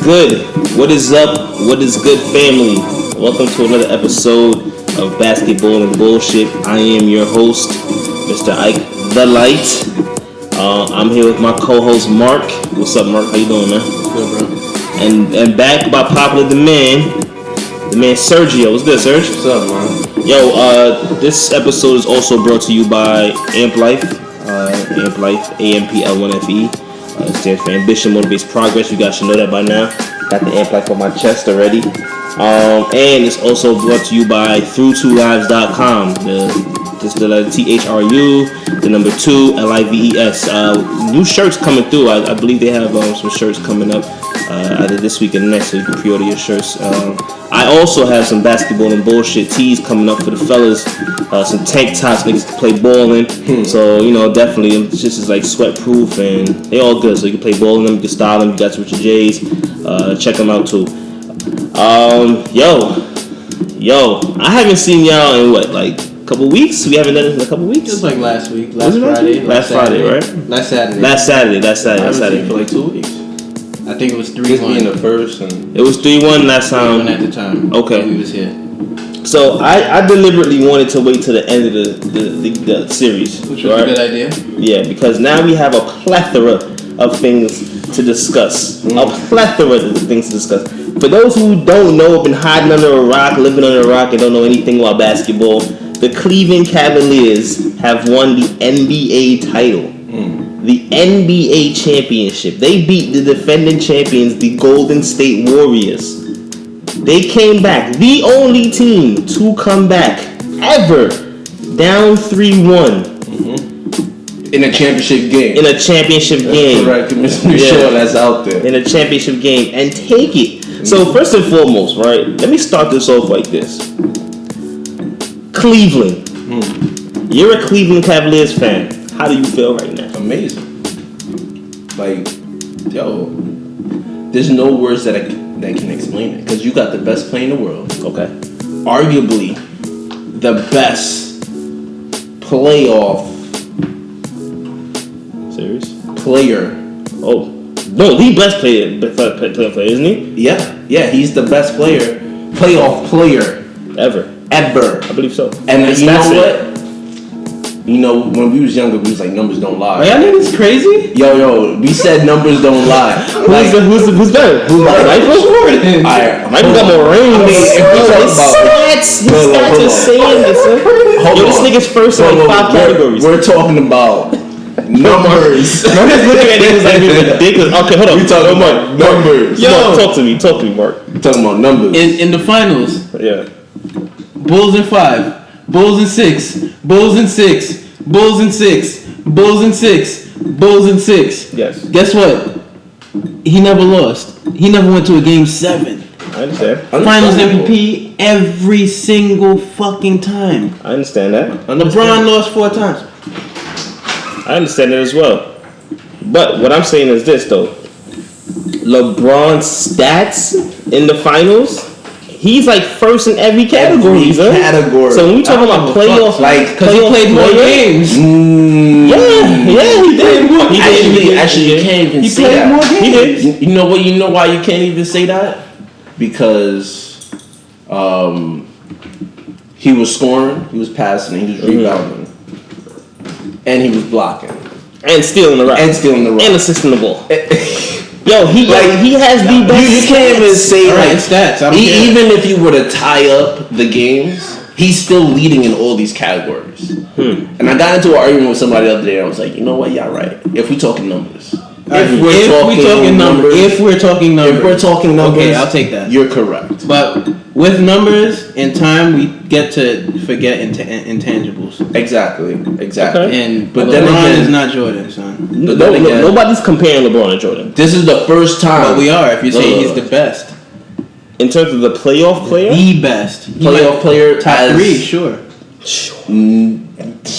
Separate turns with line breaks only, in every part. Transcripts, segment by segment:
good? What is up? What is good, family? Welcome to another episode of Basketball and Bullshit. I am your host, Mr. Ike the Light. I'm here with my co-host Mark. What's up, Mark? How you doing, man?
Good, bro.
And back by popular demand, the man Sergio. What's good, Serge?
What's up, man?
Yo, this episode is also brought to you by Amp Life. Amp Life, AMPL1FE. It stands for Ambition Motivates Progress. You guys should know that by now. Got the Amp Life on my chest already. And it's also brought to you by through2lives.com. Just the letter THRU, the number 2 LIVES. New shirts coming through. I believe they have some shirts coming up either this week or next, so you can pre-order your shirts. I also have some basketball and bullshit tees coming up for the fellas. Some tank tops, niggas can play ball in. So, definitely, it's just is like sweat proof and they all good. So you can play ball in them, you can style them, you got Richard J's. Check them out too. Yo, I haven't seen y'all in what, like a couple weeks? We haven't done it in a couple weeks?
It was like last week. Last Friday,
right?
Last Saturday.
For like 2 weeks.
I think it was 3-1.
Being the first, and
it was 3-1 last time.
3-1 at the time.
Okay.
We was here.
So I deliberately wanted to wait till the end of the series.
Which was a good idea.
Yeah, because now we have a plethora of things to discuss. A plethora of things to discuss. For those who don't know, have been hiding under a rock, living under a rock, and don't know anything about basketball, the Cleveland Cavaliers have won the NBA title. The NBA championship. They beat the defending champions, the Golden State Warriors. They came back. The only team to come back ever down 3-1.
in a championship game.
Correct.
Make sure that's out there.
In a championship game and take it. So first and foremost, right? Let me start this off like this. Cleveland. You're a Cleveland Cavaliers fan. How do you feel right now?
Amazing. Like, yo, there's no words that can explain it, because you got the best player in the world.
Okay.
Arguably the best playoff
Serious?
player.
Oh. No, the best player, isn't he?
Yeah, he's the best playoff player
Ever.
I
believe so.
And you know what? When we was younger, we was like, numbers don't lie.
Y'all niggas crazy?
Yo, we said numbers don't lie.
Who's better? Michael Jordan. Michael got more rings. His stats are saying this. This nigga's first in like 5 categories.
We're talking about numbers.
I'm just looking at it like it's ridiculous. Okay, hold on.
We talking about numbers.
Yo, talk to me, Mark.
We talking about numbers.
In the finals,
Yeah.
Bulls in 5. Bulls in 6, Bulls in 6, Bulls in 6, Bulls in 6, Bulls in 6.
Yes.
Guess what? He never lost. He never went to a game 7.
I understand.
Finals MVP every single fucking time.
I understand that.
LeBron lost 4 times.
I understand that as well. But what I'm saying is this, though. LeBron's stats in the finals, he's like first in every category.
So
when we talk about playoffs,
because he played more games.
Yeah, he did.
Actually, you can't even say that.
More games.
He did.
You know what? You know why you can't even say that? Because he was scoring, he was passing, he was rebounding, and he was blocking,
and stealing the rock,
and
assisting the ball. Yo, he has the best.
You can't even say
stats.
Even if you were to tie up the games, he's still leading in all these categories. And I got into an argument with somebody the other day, and I was like, you know what? Y'all right. If we talking numbers.
If we're talking numbers. Okay, I'll take that.
You're correct.
But with numbers, in time, we get to forget intangibles.
Exactly.
And
but
LeBron is not Jordan, son.
Nobody's comparing LeBron and Jordan.
This is the first time.
But we are, if you say he's the best.
In terms of the playoff player?
The best.
Playoff player.
Top 3, sure.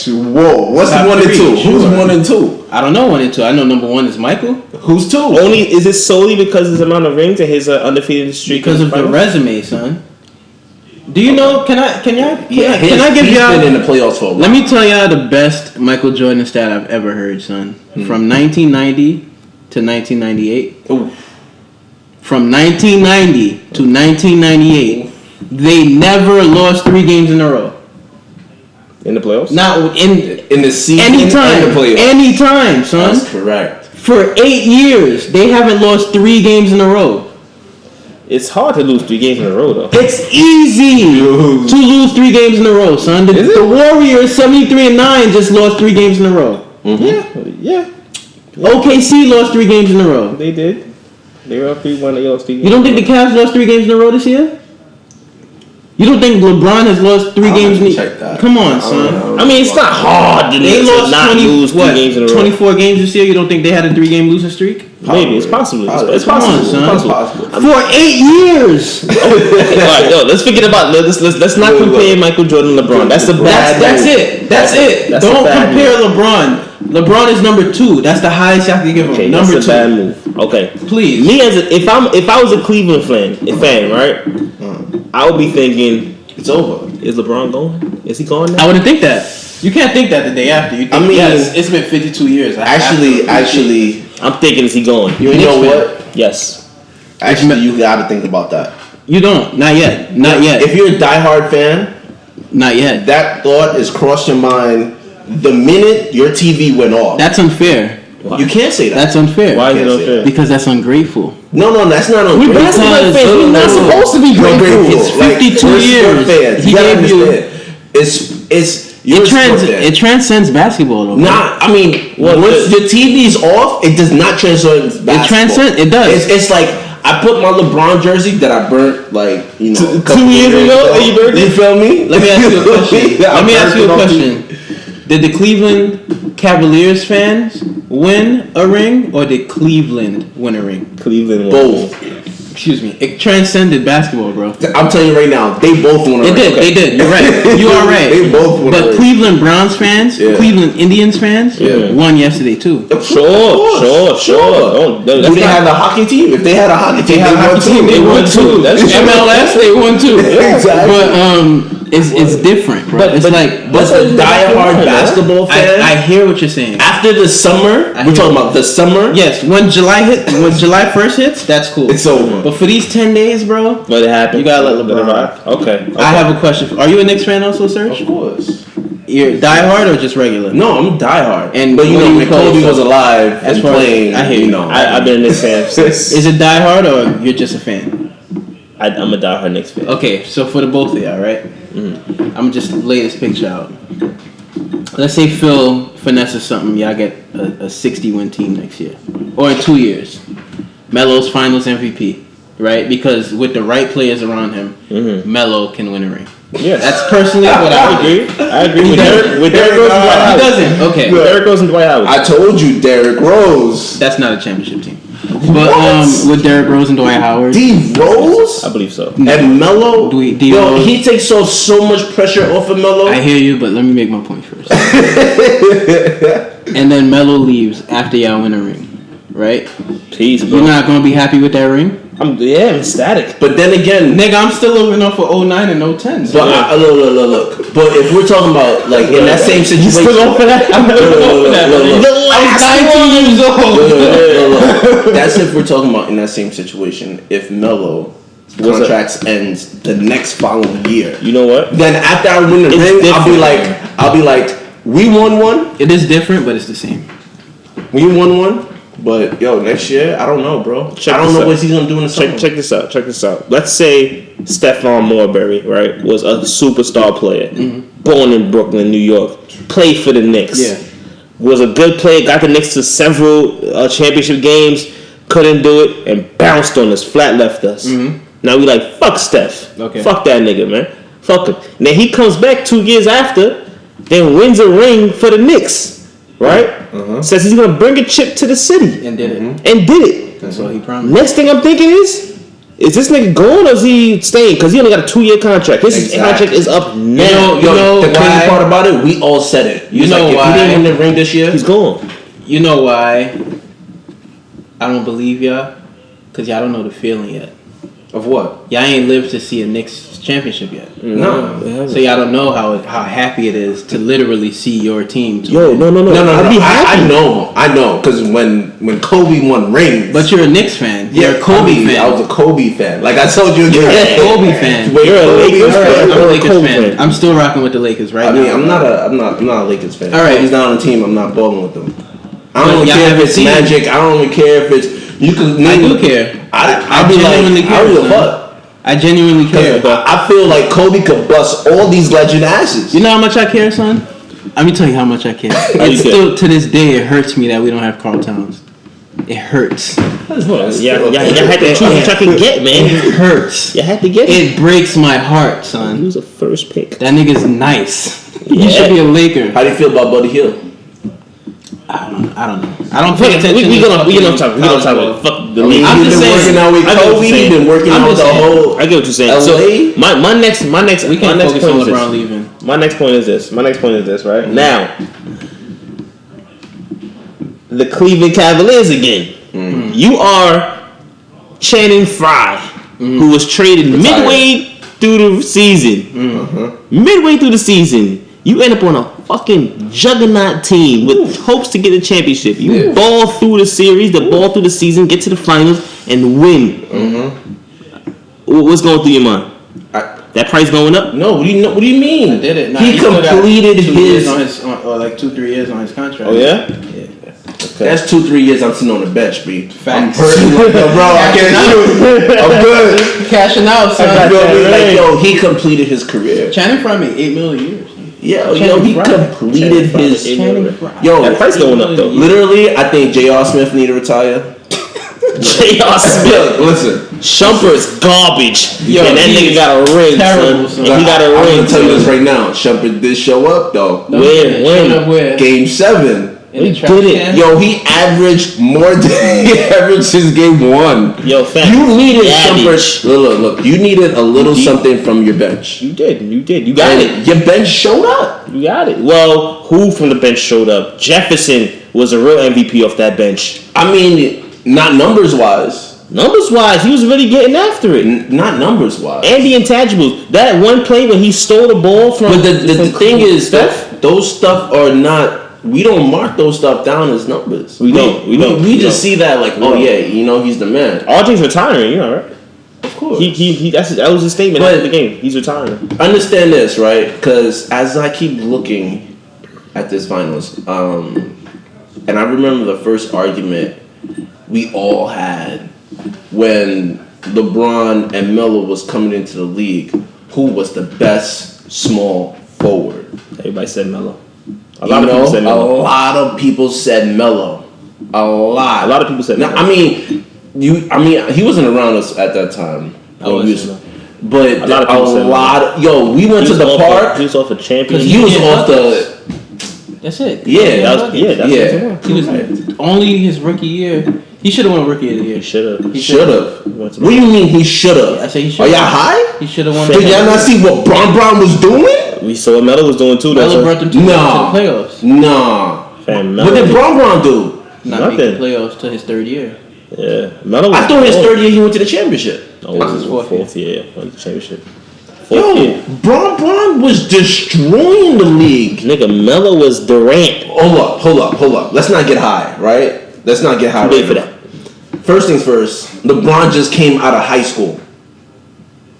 Whoa, what's top 1 and 2?
Sure.
Who's 1 and 2?
I don't know 1 and 2. I know number 1 is Michael.
Who's 2?
Is it solely because of his amount of rings and his undefeated streak?
Because of the resume, son. Do you know? Can I give y'all?
Been in the playoffs for a while.
Let me tell y'all the best Michael Jordan stat I've ever heard, son. From 1990 to 1998.
Ooh.
from 1990 to 1998, they never lost 3 games in a row.
In the playoffs?
Not
in the season
anytime,
and the playoffs.
anytime, son.
That's correct.
For 8 years, they haven't lost 3 games in a row.
It's hard to lose 3 games in a row, though.
It's easy to lose 3 games in a row, son. The Warriors, 73-9, just lost 3 games in a row.
Mm-hmm.
Yeah.
OKC lost 3 games in a row.
They did. They were up 3-1. They lost 3 games.
You don't think the Cavs lost 3 games in a row this year? You don't think LeBron has lost 3 games in a row? Come on, son.
I mean, it's not hard to not lose 3 games in a row.
24 games this year. You don't think they had a 3-game losing streak?
Maybe it's possible. It's
Come
possible.
on, son.
It's possible.
For 8 years.
All right, yo, let's forget about let's not compare Michael Jordan and LeBron. That's the bad.
That's it. That's it. Don't compare LeBron. LeBron is number 2. That's the highest I can give him.
Okay,
number
that's
2.
a bad move. Okay,
Please.
Me if I was a Cleveland fan, right? I would be thinking it's over. Is LeBron going? Is he going now?
I wouldn't think that. You can't think that the day after. You think, yes, it's been 52 years.
Actually,
I'm thinking, is he going?
you know what?
Yes.
Actually, you got to think about that.
You don't. Not yet. Not yet.
If you're a diehard fan,
Not yet.
that thought is crossed your mind the minute your TV went off.
That's unfair.
Why?
You can't say that.
That's unfair.
Why is it
Can't say
unfair?
Because that's ungrateful.
No, that's not ungrateful.
We're basketball fans. We're not supposed to be grateful.
It's 52
we're
years.
sport fans.
He
You gotta
gave you-
understand. It's you're a sport fan.
It transcends basketball, though.
Nah, I mean, once the TV's off, it does not transcend basketball.
transcends. It does.
It's like I put my LeBron jersey that I burnt a couple
2 years ago. And you burned
You
it?
feel me?
Let me ask you a question.
Yeah,
Let me
I
ask you a
burnt it on
question. Did the Cleveland Cavaliers fans win a ring, or did Cleveland win a ring?
Cleveland won.
Both.
Excuse me. It transcended basketball, bro.
I'm telling you right now, they both won a ring.
They did. You're right. You are right.
They both won a
But
ring.
Cleveland Browns fans,
Yeah.
Cleveland Indians fans,
Yeah.
won yesterday too.
Sure.
Do they have a hockey team? If they had a hockey team, they won too.
They won too.
That's true.
MLS, they won too.
Exactly.
But it's different, bro. It's like,
But a diehard basketball fan,
I hear what you're saying.
after the summer, we're talking about the summer.
Yes, when July 1st hits, that's cool.
It's over.
But for these 10 days, bro,
Let it happen.
You gotta let LeBron
rock. Okay.
I have a question. Are you a Knicks fan also, Serge?
Of course.
You're diehard or just regular?
No, I'm diehard.
And
but
what do you
when
call
Kobe
yourself?
was alive
As
and
far as-
playing,
I hear you.
I've been a Knicks fan since.
Is it diehard or you're just a fan?
I'm a diehard Knicks fan.
Okay, so for the both of y'all, right?
Mm-hmm.
I'm gonna just lay this picture out. Let's say Phil finesses something, y'all get a 60-win team next year, or in 2 years. Melo's Finals MVP, right? Because with the right players around him, Melo can win a ring.
Yes.
That's personally what I agree.
I agree with Derrick Rose and Dwight
He
Howard.
doesn't. Okay,
Derrick Rose and Dwight Howard.
I told you, Derrick Rose.
that's not a championship team. But with Derrick Rose and Dwight Howard,
D Rose
I believe so.
and Melo.
D
Yo,
Rose.
he takes so much pressure off of Melo.
I hear you, but let me make my point first. And then Melo leaves after y'all win a ring, right?
Peace, bro.
You're not gonna be happy with that ring?
I'm ecstatic.
But then again,
Nigga, I'm still looking up for 09 and 010. So
but look. But if we're talking about like in that same situation,
Still going for that? I'm
Look,
going for that.
look, look, look.
I was 19 years old.
That's if we're talking about in that same situation. If Melo contracts ends the next following year,
You know what?
then after I win the
It's
ring,
different.
I'll be like, we won one,
It is different, but it's the same.
we won one. But yo, next year, I don't know, bro.
Check
I don't
this
know
out.
what he's gonna do in the summer.
Check this out. Check this out. Let's say Stephon Marbury, right, was a superstar player, born in Brooklyn, New York, played for the Knicks.
Yeah.
Was a good player, got the Knicks to several championship games, couldn't do it, and bounced on us, flat left us. Now we like, fuck Steph.
Okay.
Fuck that nigga, man. Fuck him. And then he comes back 2 years after, then wins a ring for the Knicks, right? Says he's going to bring a chip to the city.
And did it.
And did it.
That's what he promised.
Next thing I'm thinking is this nigga going or is he staying? Because he only got a 2-year contract. His
Exactly.
contract is up now.
You know
the crazy
why?
part about it, we all said it.
You know
if
why?
he didn't win the ring this year,
He's gone.
You know why I don't believe y'all? Because y'all don't know the feeling yet.
Of what?
Y'all ain't lived to see a Knicks championship yet.
No.
So y'all don't know how happy it is to literally see your team.
No.
I'd be happy. I know, because when Kobe won rings.
But you're a Knicks fan. You're a Kobe fan.
I was a Kobe fan. Like I told you again.
You're a Kobe fan.
You're a Lakers fan.
I'm a Lakers fan. I'm still rocking with the Lakers right now.
I'm not a Lakers fan.
All right.
He's not on the team. I'm not balling with them. I don't really care if it's Magic. I don't really care if it's. You can.
I do care.
I genuinely care. I don't give a fuck.
I genuinely care.
I feel like Kobe could bust all these legend asses.
You know how much I care, son? Let me tell you how much I care. It's still, to this day, it hurts me that we don't have Karl Towns. It hurts.
Yeah, had to choose what I can get, man.
It hurts.
You had to get
it. It breaks my heart, son.
He was a first pick.
That nigga's nice. He should be a Laker.
How do you feel about Buddy Hield?
I don't know. I don't pay attention.
We gonna talk about fuck the league.
I'm just saying. Working out with Kobe. He's been working out with the whole.
I get what you're saying.
LA?
So my next.
We can't focus on LeBron leaving.
My next point is this. Right now, the Cleveland Cavaliers again. Mm-hmm. You are Channing Frye, who was traded midway through the season. Mm-hmm. Midway through the season. You end up on a fucking juggernaut team with hopes to get a championship. You ball through the series, ball through the season, get to the finals, and win. Mm-hmm. What's going through your mind? That price going up?
No. What do you mean?
I did it.
He completed his
2-3 years on his contract.
Oh yeah.
Okay. That's 2-3 years I'm sitting on the bench, B.
Facts.
I'm hurting like bro. I can't shoot. I'm good.
Cashing out, son.
Like, he completed his career.
Channing Frye made $8 million a year.
Yeah, he completed his.
That price going up though.
Literally, I think J.R. Smith need to retire.
J.R. Smith,
listen,
Shumpert's garbage. And that nigga got a ring, son. And he got a ring.
I'm gonna tell you this right now. Shumpert did show up though.
When?
Game 7.
He
did it. Yo, he averaged more than he averaged his game 1.
Yo, fam.
You needed Shumpert. Look. You needed a little something from your bench.
You did. You got it.
Your bench showed up.
You got it. Well, who from the bench showed up? Jefferson was a real MVP off that bench.
I mean, not numbers wise.
Numbers wise, he was really getting after it.
Not numbers wise.
And the intangibles. That one play when he stole the ball from.
But the thing is that those stuff are not. We don't mark those stuff down as numbers. We don't. We just see that like, he's the man.
RJ's retiring, you know, right?
Of course.
That was his statement after the game. He's retiring.
Understand this, right? Because as I keep looking at this finals, and I remember the first argument we all had when LeBron and Melo was coming into the league, who was the best small forward?
Everybody said Melo. A
lot of people said Melo. A lot of people said Melo. I mean, he wasn't around us at that time. But we went to the park.
He was off a champion.
He was off the.
That's it.
Yeah.
He was only his rookie year. He should have won Rookie of the Year.
He should have. What do you mean he should have?
I say he should.
Are y'all high?
He should have won.
Did y'all not see what Brown was doing?
We saw what Melo was doing too.
Melo brought them to the playoffs.
Nah.
Fam,
what did Brown do?
Not make the playoffs till his third year.
Yeah,
I thought his third year he went to the championship.
Oh, this is his fourth year. Went to the championship.
Brown was destroying the league.
Nigga, Melo was Durant.
Hold up. Let's not get high, right? Let's not get high.
Wait for that.
First things first, LeBron just came out of high school.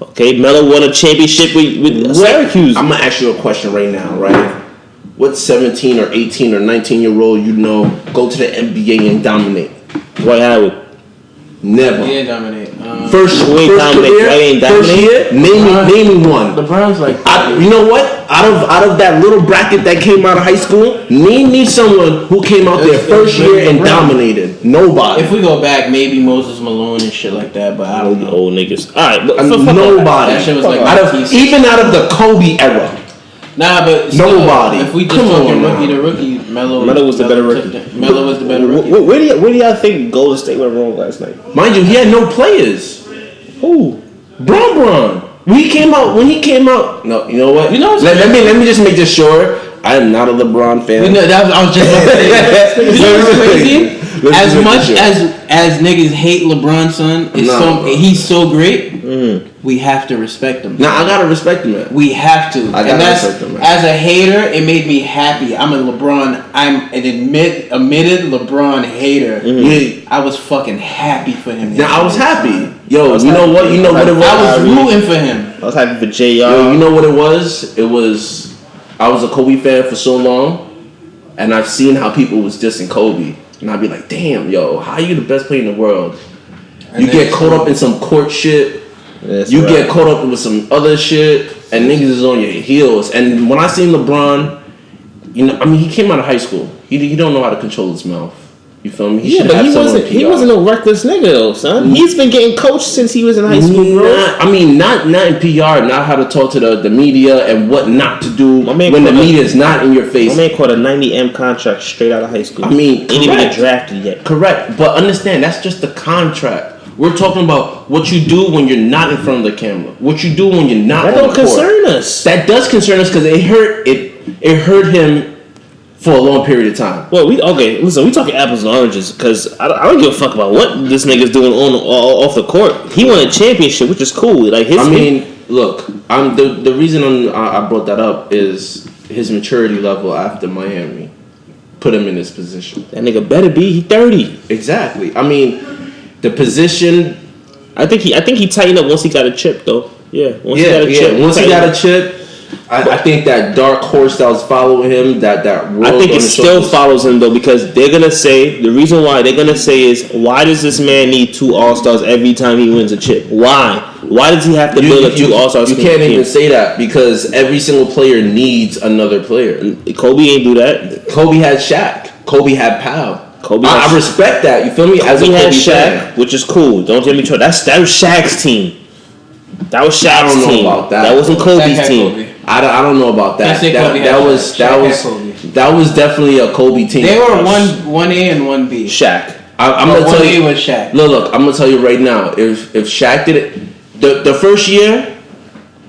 Okay, Melo won a championship with Syracuse.
I'm going to ask you a question right now, right? What 17 or 18 or 19-year-old go to the NBA and dominate?
Dwight Howard.
Never.
He didn't dominate.
First year, name me one.
LeBron's like,
you know what? Out of that little bracket that came out of high school, name me someone who came out there first year and dominated. Nobody.
If we go back, maybe Moses Malone and shit like that, but I don't know.
Old niggas. All right, but
nobody.
That shit was like
even out of the Kobe era.
Nah, but
nobody.
If we just talking rookie to rookie, Melo
was the better rookie.
Melo was the better rookie.
Where do y'all think Golden State went wrong last night?
Mind you, he had no players.
Who?
Bron. When he came out. No, you know what? Let me just make this sure. I am not a LeBron fan.
I was just about to say that. You know what's crazy? As much as niggas hate LeBron, son, he's so great. We have to respect him.
Nah, I gotta respect him, man.
We have to.
I gotta respect him, man.
As a hater, it made me happy. I'm an admitted LeBron hater. I was fucking happy for him.
Now I was happy. Yo, you know what? You know what it was?
I was rooting for him.
I was happy for JR.
Yo, you know what it was? It was I was a Kobe fan for so long, and I've seen how people was dissing Kobe, and I'd be like, damn, yo, how are you the best player in the world? And you get caught up in some court shit. You get caught up with some other shit, and niggas is on your heels. And when I seen LeBron, you know, I mean, he came out of high school. He don't know how to control his mouth. You feel me?
He wasn't a reckless nigga though, son. He's been getting coached since he was in high school, bro.
Not in PR, not how to talk to the media and what not to do when the media is not in your face.
My man caught a $90M contract straight out of high school.
I mean,
ain't even get drafted yet.
Correct, but understand that's just the contract. We're talking about what you do when you're not in front of the camera. What you do when you're not on the court. That don't concern us. That does concern us because it hurt him for a long period of time.
Well, we talking apples and oranges because I don't give a fuck about what this nigga's doing off the court. He won a championship, which is cool. Like
look, the reason I brought that up is his maturity level after Miami put him in this position.
That nigga better be. He 30.
Exactly. I mean, the position.
I think he tightened up once he got a chip though. Yeah. Once
he got a chip. I think that dark horse that was following him, that world.
I think it still follows him though because they're gonna say the reason why they're gonna say is why does this man need 2 All-Stars every time he wins a chip? Why? Why does he have to build 2 All-Stars?
You can't even say that because every single player needs another player.
Kobe ain't do that.
Kobe had Shaq. Kobe had Powell. I respect that. You feel me?
Kobe had Shaq, which is cool. Don't get me wrong. That was Shaq's team. That was Shaq's team. I don't know about that. That wasn't Kobe's team.
I don't know about that. That was definitely a Kobe team.
They were 1A and 1B.
Shaq. I'm gonna tell you.
1A was Shaq.
Look. I'm gonna tell you right now. If Shaq did it, the first year,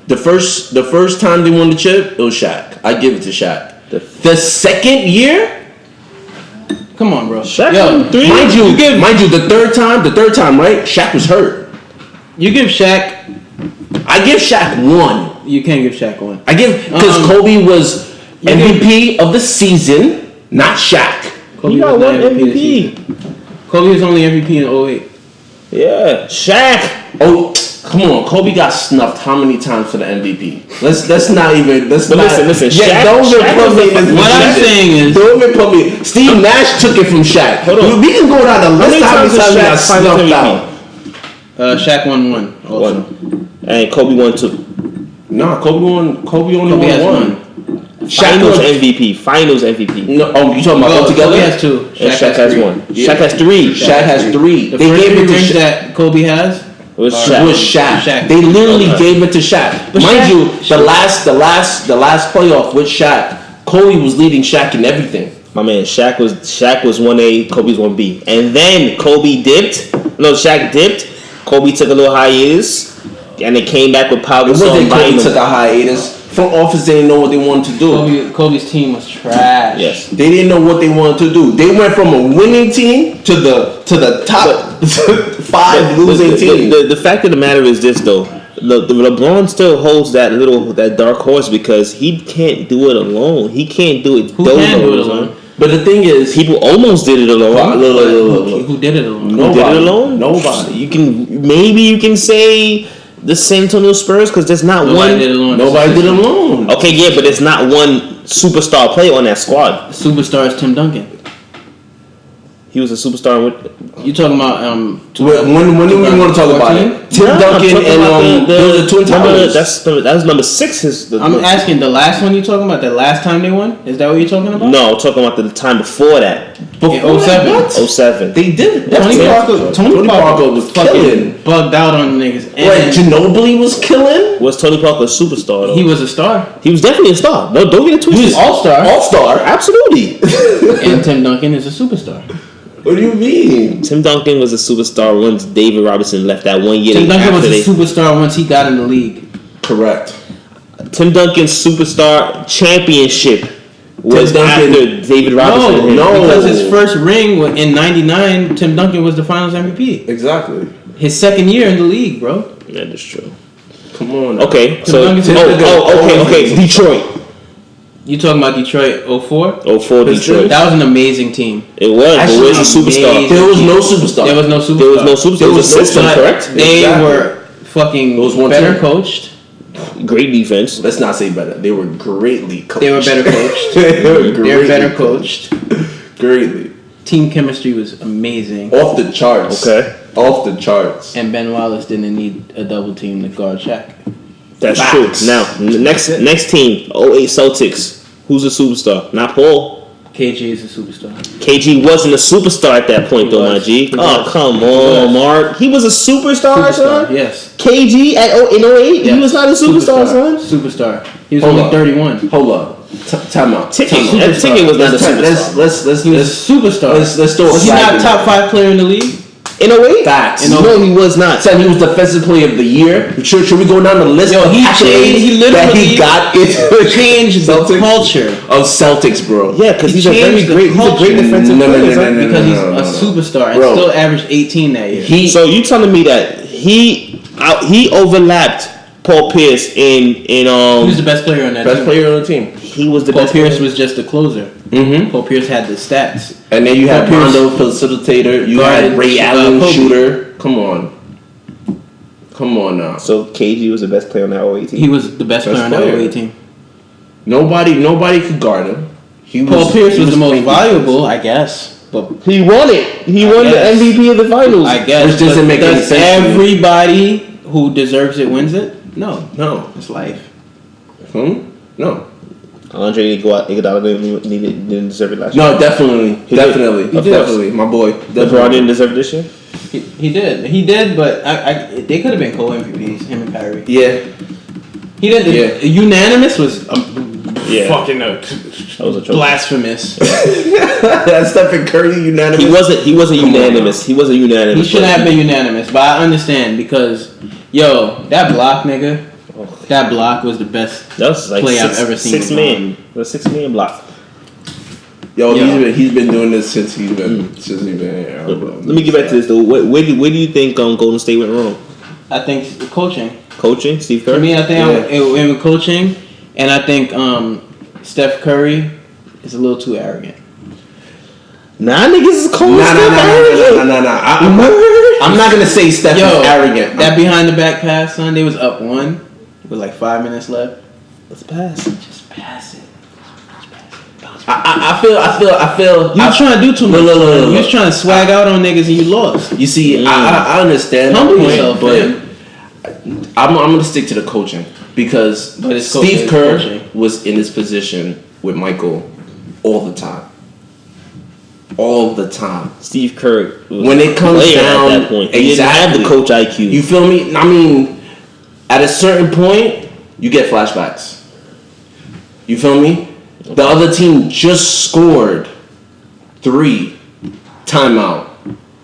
the first time they won the chip, it was Shaq. I give it to Shaq. The second year.
Come on, bro.
Shaq
mind you, the third time, right? Shaq was hurt.
You give Shaq.
I give Shaq 1.
You can't give Shaq 1.
I give because Kobe was MVP of the season, not Shaq.
Kobe got 1 MVP.
Kobe was only MVP in 08.
Yeah, Shaq.
Oh, come on. Kobe got snuffed how many times for the MVP? Let's not even.
Listen.
Yeah, don't even put me in.
What I'm saying is,
don't even put me. Steve Nash took it from Shaq.
Hold on.
We can go down the list. How many times he got snuffed out?
Shaq won 1. Also.
And Kobe won 2.
Nah, Kobe only won 1.
Finals MVP.
No, you talking about altogether?
Kobe has 2.
Shaq has 1.
Yeah.
Shaq has 3.
Shaq has 3.
The first 3 rings that Kobe has
was Shaq.
They literally gave it to Shaq.
But
Mind
Shaq,
you, the last playoff with Shaq, Kobe was leading Shaq in everything.
My man, Shaq was 1A, Kobe's 1B, and then Kobe dipped. No, Shaq dipped. Kobe took a little hiatus, and they came back with Pau Gasol.
Kobe took a hiatus. Front office didn't know what they wanted to do.
Kobe's team was trash.
Yes, they didn't know what they wanted to do. They went from a winning team to the top 5 losing team.
The fact of the matter is this, though. LeBron still holds that dark horse because he can't do it alone. He can't do it.
Who can do it alone?
But the thing is,
people almost did it alone.
Who did it alone?
Nobody. You can say the San Antonio Spurs because there's not
Nobody
one.
Did it alone.
Nobody did it alone.
Okay, yeah, but there's not one superstar player on that squad.
Superstar is Tim Duncan.
He was a superstar.
You talking about
when do we want to talk about it? Tim Duncan and the Twin Towers.
That's number 6.
I'm asking the last one you talking about. The last time they won? Is that what you're talking about?
No, I'm talking about the time before that.
In 07.
07.
They did.
Tony Parker was fucking bugged out on niggas.
Wait, Ginobili was killing?
Was Tony Parker a superstar though?
He was a star.
He was definitely a star. No, don't get it twisted.
He was
all-star.
Absolutely.
And Tim Duncan is a superstar.
What do you mean?
Tim Duncan was a superstar once David Robinson left that 1 year.
Tim Duncan was a superstar once he got in the league.
Correct.
Tim Duncan's superstar championship was after David Robinson.
No, because his first ring in '99, Tim Duncan was the Finals MVP.
Exactly.
His second year in the league, bro.
That is true.
Come on.
Okay, so okay. Detroit.
You talking about Detroit 04?
04 Detroit.
That was an amazing team.
It was, but where's the superstar?
There was no superstar.
There was no superstar.
There was no superstar. There was a system, correct?
They were fucking better coached.
Great defense.
Let's not say better. They were greatly coached.
They were better coached.
They
were better coached.
Greatly.
Team chemistry was amazing.
Off the charts.
Okay.
Off the charts.
And Ben Wallace didn't need a double team to guard Shaq.
That's
Facts.
true. Now, next team, 08 Celtics. Who's a superstar? Not Paul.
KG is a superstar.
KG wasn't a superstar at that point, though, my G. Oh, come on, Mark. He was a superstar, son?
Yes.
KG in 08? Yes. He was not a superstar, son?
Superstar. He was only 31.
Hold up. Time out.
Ticket was not a superstar.
Let's
he was a superstar.
Let's throw a
Was he not top 5 player in the league?
In 08?
Facts.
No, he was not.
Said he was defensive player of the year. Should we go down the list?
Yo, he literally
got
changed the culture
of Celtics, bro.
Yeah, because he's a great defensive player.
Because he's a superstar and still averaged 18 that year.
So you telling me that he overlapped Paul Pierce in
he was the best player on that team.
Best player on the team.
He was the
Paul
best
Pierce
player.
was just a closer.
Mm-hmm.
Paul Pierce had the stats.
And then you had Rondo, facilitator. You had Ray Allen, shooter. Come on now.
So KG was the best player on that 08 team.
He was the best player on that 08 team.
Nobody could guard him.
Paul Pierce was the most valuable, I guess. But
he won it. He won the MVP of the finals.
I guess.
Which doesn't make any sense.
Everybody who deserves it wins it? No. It's life.
No.
Andre Iguodala didn't deserve it last year.
No, definitely.
He
Definitely. My boy.
LeBron didn't deserve it this year?
He did, but they could have been co-MVPs, him and Kyrie.
Yeah.
He didn't.
Yeah.
Unanimous was fucking
that was a joke.
blasphemous.
That's Stephen Curry unanimous.
He wasn't unanimous. He wasn't unanimous.
He should have been unanimous, but I understand because that block nigga. That block was the best play I've ever seen.
6 man. The 6 man block.
Yo, he's been doing this since he's been here.
Let me get back to this though. Where do you think Golden State went wrong?
I think coaching.
Coaching, Steve Kerr.
For me, I think it went coaching, and I think Steph Curry is a little too arrogant.
Nah, niggas is cold.
Nah. I'm not gonna say Steph is arrogant.
That behind the back pass, son, they was up 1 with like 5 minutes left.
Let's pass.
Just pass it.
I feel.
You was trying to do too much. You was trying to swag out on niggas and you lost.
You see, I understand.
Humble yourself,
but I'm gonna stick to the coaching because Steve Kerr was in his position with Michael all the time. All the time.
Steve Kerr was
when it comes down
at that point. He didn't have the coach IQ.
You feel me? I mean, at a certain point, you get flashbacks. You feel me? The other team just scored 3. Timeout.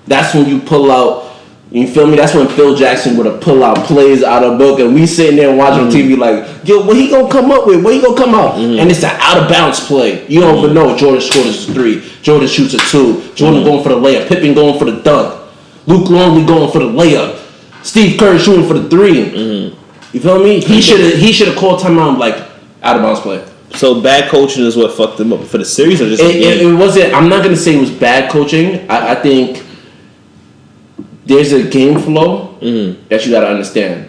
That's when you pull out. You feel me? That's when Phil Jackson would have pull out plays out of book, and we sitting there watching TV like, yo, what he gonna come up with? What he gonna come out? And it's an out of bounds play. You don't even know. Jordan scored a 3. Jordan shoots a 2. Jordan going for the layup. Pippen going for the dunk. Luke Longley going for the layup. Steve Kerr shooting for the 3. You feel me? He should have called timeout like out of bounds play.
So bad coaching is what fucked them up for the series, or just
it wasn't. I'm not gonna say it was bad coaching. I think there's a game flow that you gotta understand,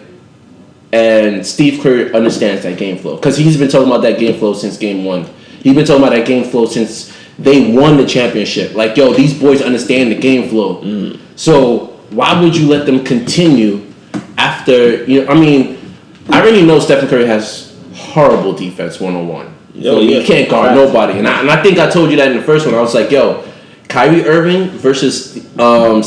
and Steve Kerr understands that game flow because he's been talking about that game flow since game 1. He's been talking about that game flow since they won the championship. Like, yo, these boys understand the game flow. So why would you let them continue after? I mean, I already know Stephen Curry has horrible defense 1-on-1. You can't guard nobody. And I think I told you that in the first one. I was like, yo, Kyrie Irving versus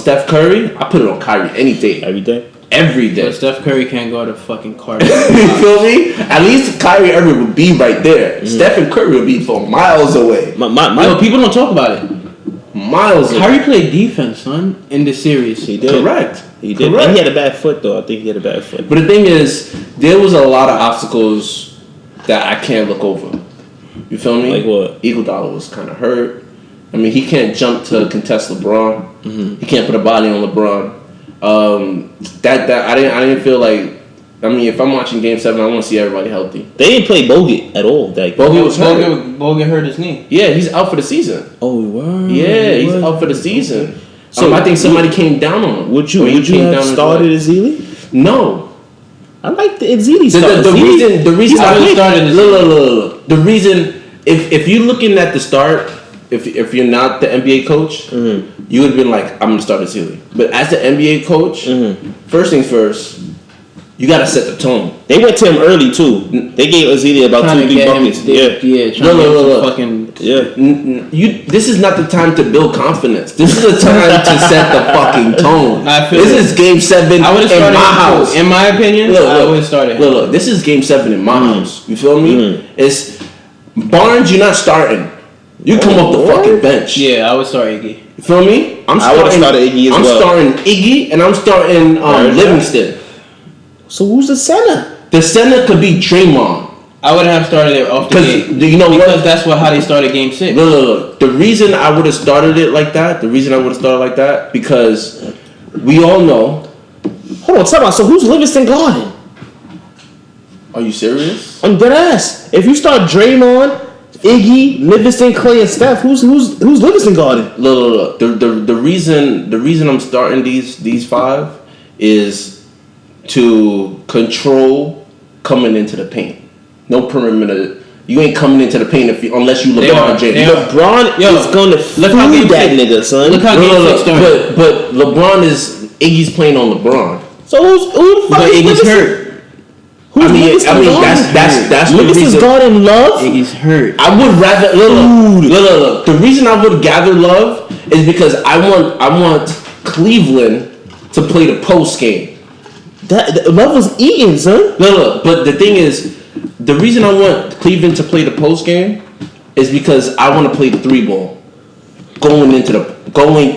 Steph Curry, I put it on Kyrie any day. Every day.
But Steph Curry can't guard a fucking Carter.
You feel me? At least Kyrie Irving would be right there. Stephen Curry would be for miles away.
People don't talk about it.
Miles away.
Kyrie played defense, son, in the series.
He did.
Correct.
He did. And he had a bad foot, though. I think he had a bad foot.
But the thing is, there was a lot of obstacles that I can't look over. You feel me?
Like what?
Iguodala was kind of hurt. I mean, he can't jump to contest LeBron. He can't put a body on LeBron. That I didn't feel like. I mean, if I'm watching Game 7, I want to see everybody healthy.
They didn't play Bogut at all.
Bogut was hurt.
Bogut hurt his knee.
Yeah, he's out for the season.
Oh, word.
Yeah, he's out for the season. So I think somebody came down on him.
Would you have started Ezeli?
No.
I like the Ezeli start.
The reason
I would have started.
Look. The reason, if you're looking at the start, if you're not the NBA coach, you would have been like, I'm gonna start Ezeli. But as the NBA coach, first things first. You gotta set the tone.
They went to him early too. They gave Ezeli about 2-3 buckets. This is not the time to build confidence. This is the time to set the fucking tone. This is Game 7 in my house.
In my opinion, I would have started.
Look. This is Game 7 in my house. You feel me? It's Barnes. You're not starting. You come off the fucking bench.
Yeah, I would start Iggy.
You feel me?
I would have started Iggy as well.
I'm starting Iggy and I'm starting Livingston.
So who's the center?
The center could be Draymond.
I would have started it off the gate.
You know
because
what?
That's how they started Game 6.
Look. The reason I would have started it like that, because we all know.
Hold on, talk about. So who's Livingston guarding?
Are you serious?
I'm dead ass. If you start Draymond, Iggy, Livingston, Clay, and Steph, who's Livingston guarding?
Look. The reason I'm starting these 5 is to control coming into the paint. No perimeter. You ain't coming into the paint unless you LeBron James.
LeBron is going to food that nigga, son.
Look how Game 6 started.
But LeBron Iggy's playing on LeBron.
So who the fuck is
Iggy's
Livingston?
hurt.
That's
Livingston's
the reason. guarding Love?
Iggy's hurt.
I would rather look. The reason I would gather Love is because I want Cleveland to play the post game.
Love was eating, son.
Look, but the thing is, the reason I want Cleveland to play the post game is because I want to play the 3-ball going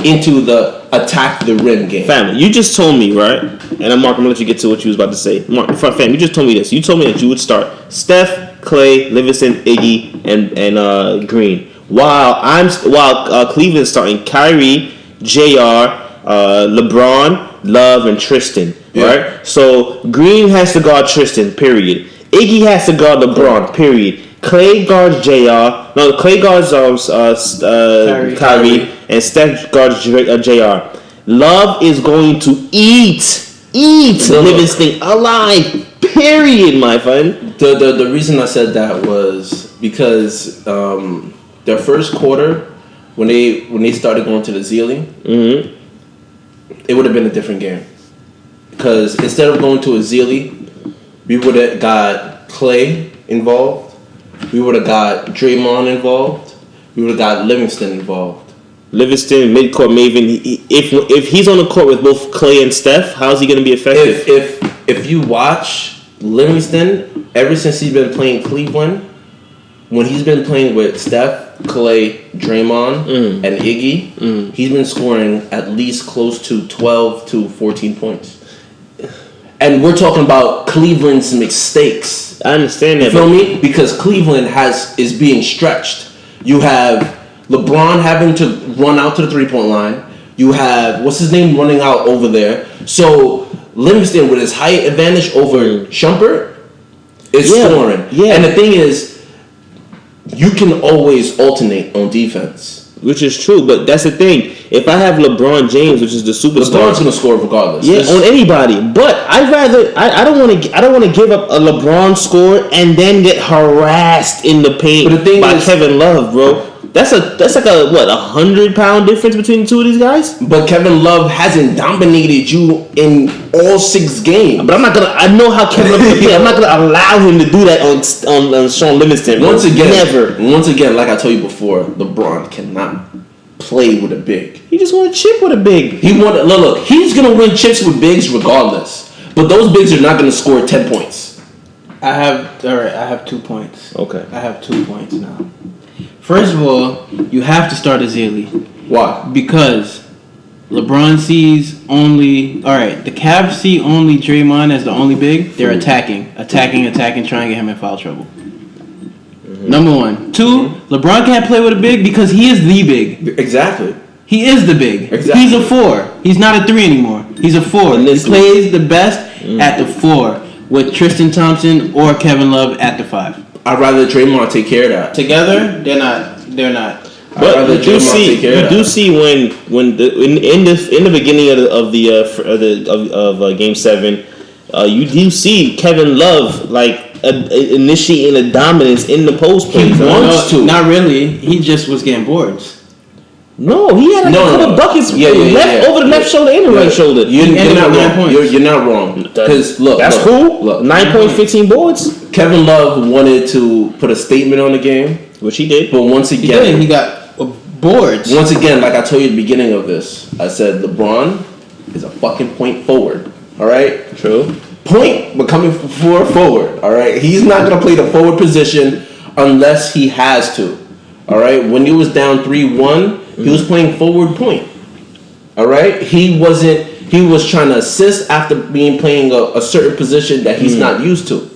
into the attack the rim game.
Family, you just told me, right? And Mark, I'm gonna let you get to what you was about to say. Mark, fam, you just told me this. You told me that you would start Steph, Clay, Livingston, Iggy, and Green, while Cleveland's starting Kyrie, JR, LeBron, Love, and Tristan.
Yeah.
Right? So Green has to guard Tristan, period. Iggy has to guard LeBron, period. Clay guards JR. No, Clay guards Kyrie, and Steph guards JR. Love is going to eat Livingston alive, period, my friend.
The reason I said that was because their first quarter, when they started going to the Zealy, it would have been a different game. Because instead of going to a Zealy, we would have got Clay involved. We would have got Draymond involved. We would have got Livingston involved.
Livingston, midcourt maven. If he's on the court with both Clay and Steph, how's he going to be effective?
If you watch Livingston, ever since he's been playing Cleveland, when he's been playing with Steph, Clay, Draymond, and Iggy, he's been scoring at least close to 12 to 14 points. And we're talking about Cleveland's mistakes.
I understand that.
You feel me? Because Cleveland is being stretched. You have LeBron having to run out to the 3-point line. You have, what's his name, running out over there. So Livingston, with his height advantage over Shumpert, is scoring. Yeah. And the thing is, you can always alternate on defense.
Which is true, but that's the thing. If I have LeBron James, which is the superstar,
LeBron's gonna score regardless.
Yeah, on anybody. But I don't want to give up a LeBron score and then get harassed in the paint by Kevin Love, bro. That's like a 100-pound difference between the two of these guys.
But Kevin Love hasn't dominated you in all 6 games.
But I know how Kevin Love can play. I'm not gonna allow him to do that on Sean Livingston.
Once again,
never.
Once again, like I told you before, LeBron cannot play with a big.
He just want to chip with a big.
Look. He's gonna win chips with bigs regardless. But those bigs are not gonna score 10 points.
I have 2 points.
Okay.
I have 2 points now. First of all, you have to start Ezeli.
Why?
Because LeBron sees only... Alright, the Cavs see only Draymond as the only big. They're attacking, trying to get him in foul trouble. Number one. Two, LeBron can't play with a big because he is the big.
Exactly.
He is the big.
Exactly.
He's a 4. He's not a 3 anymore. He's a 4. He plays the best at the 4 with Tristan Thompson or Kevin Love at the 5.
I'd rather Draymond take care of that.
Together, they're not.
But you do see when in the beginning of Game 7, you do see Kevin Love initiating a dominance in the post play.
He wants to. Not really. He just was getting boards.
No, he had a couple buckets over the left shoulder and the right shoulder.
You're not wrong. Because look,
cool.
Look,
9 points, 15 boards.
Kevin Love wanted to put a statement on the game,
which he did.
But once again,
he got boards.
Once again, like I told you at the beginning of this, I said LeBron is a fucking point forward. All right,
true.
Point, but coming forward. All right, he's not gonna play the forward position unless he has to. All right, when he was down 3-1, he was playing forward point. All right, he wasn't. He was trying to assist after playing a certain position that he's not used to.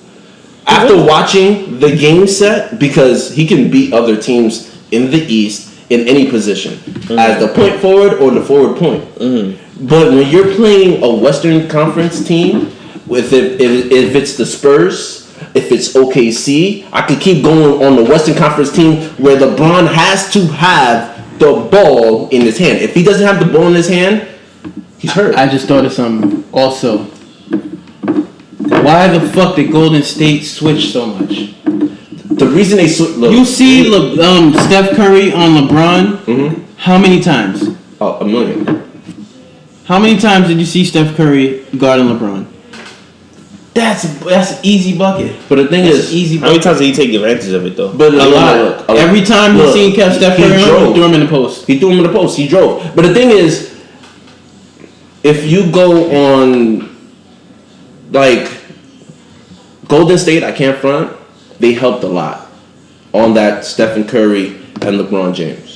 After watching the game set, because he can beat other teams in the East in any position, as the point forward or the forward point. But when you're playing a Western Conference team, if it's the Spurs, if it's OKC, I could keep going on the Western Conference team where LeBron has to have the ball in his hand. If he doesn't have the ball in his hand, he's hurt.
I just thought of something also. Why the fuck did Golden State switch so much?
The reason they switch...
You see Steph Curry on LeBron? How many times?
Oh, a million.
How many times did you see Steph Curry guarding LeBron? That's an easy bucket.
But the thing is,
easy bucket.
How many times did he take advantage of it though?
But
a lot. Every time you seen Steph Curry, he threw him in the post.
He threw him in the post. He drove. But the thing is, if you go on Golden State, I can't front. They helped a lot on that Stephen Curry and LeBron James.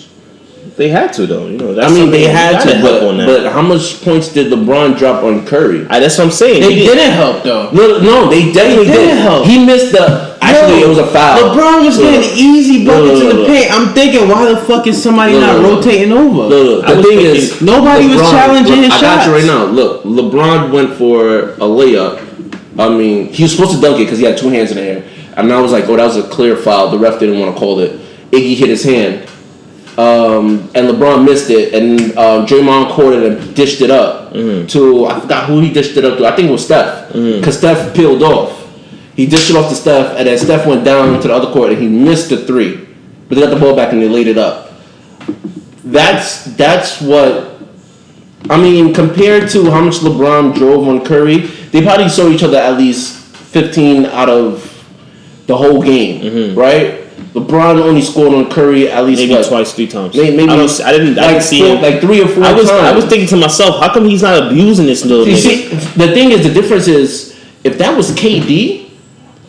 They had to though,
they had to, but how much points did LeBron drop on Curry?
That's what I'm saying.
They didn't help though.
No, they definitely didn't help. He missed it was a foul.
LeBron was getting easy buckets in the paint. I'm thinking, why the fuck is somebody not rotating over?
The thing is,
nobody was challenging his shots.
I got you right now. Look, LeBron went for a layup. I mean, he was supposed to dunk it because he had two hands in the air. And I was like, oh, that was a clear foul. The ref didn't want to call it. Iggy hit his hand. And LeBron missed it. And Draymond caught it and dished it up to, I forgot who he dished it up to. I think it was Steph. Because Steph peeled off. He dished it off to Steph. And then Steph went down to the other court and he missed the three. But they got the ball back and they laid it up. That's what... I mean, compared to how much LeBron drove on Curry, they probably saw each other at least 15 out of the whole game, right? LeBron only scored on Curry at least
maybe twice, 3 times.
Maybe I didn't see him like 3 or 4 times.
I was thinking to myself, how come he's not abusing this little nigga?
See, the thing is, the difference is if that was KD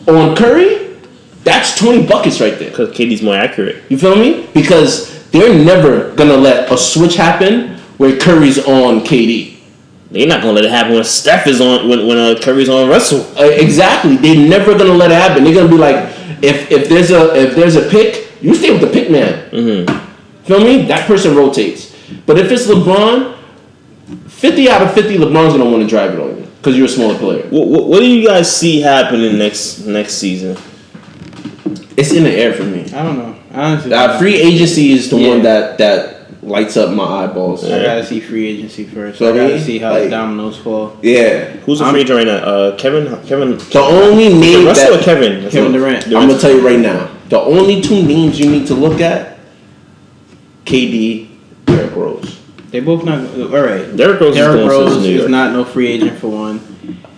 on Curry, that's 20 buckets right there.
Because KD's more accurate.
You feel me? Because they're never gonna let a switch happen where Curry's on KD.
They're not gonna let it happen when Steph is on when Curry's on Russell.
Exactly. They're never gonna let it happen. They're gonna be like, if there's a pick, you stay with the pick man. Feel me? That person rotates. But if it's LeBron, 50 out of 50, LeBron's gonna want to drive it on you because you're a smaller player.
What do you guys see happening next season?
It's in the air for me.
I don't know. Honestly,
free agency is the one that lights up my eyeballs.
I gotta see free agency first. So I gotta see how the dominoes fall.
Yeah.
Who's a free agent right now? Kevin.
The only name
Russell or Kevin?
Kevin Durant.
I'm gonna tell you right now. The only 2 names you need to look at: KD, Derrick Rose.
They both not all right.
Derrick Rose
is not no free agent for one.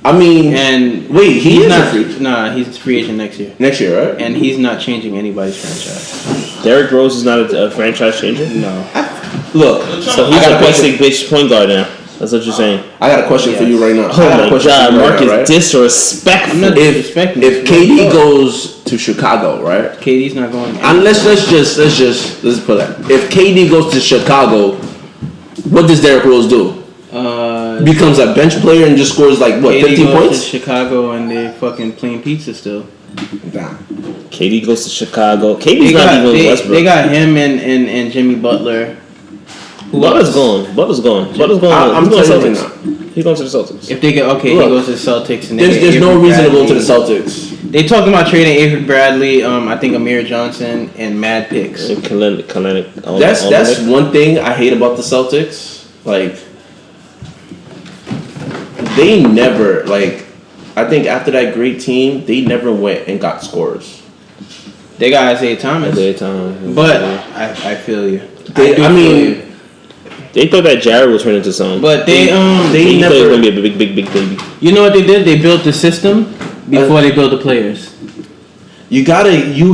I mean,
and
wait, he's
not free. Nah, he's free agent next year.
Next year, right?
And he's not changing anybody's franchise.
Derrick Rose is not a franchise changer.
No.
Look,
so he's a basic bitch point guard now. That's what you're saying.
I got a question for you right now.
Oh my God, Marcus, disrespectful.
I'm not disrespecting.
If KD goes to Chicago, right?
KD's not going.
And let's put that. If KD goes to Chicago, what does Derrick Rose do? Becomes a bench player and just scores like what, 15 points?
To Chicago and they're fucking playing pizza still.
Nah.
KD goes to Chicago. KD's not even Westbrook.
They got him and Jimmy Butler.
Butler's gone.
I'm telling you
Celtics. He's going to the Celtics.
If they get he goes to the Celtics. And
there's no reason to go to the Celtics.
They talking about trading Avery Bradley, I think Amir Johnson, and Mad Picks.
That's one thing I hate about the Celtics. Like, they never, like, I think after that great team, they never went and got scorers.
They got Isaiah Thomas. But I feel you.
They thought that Jared would turn into something.
But they
never. It was gonna be a big baby.
You know what they did? They built the system before they built the players.
You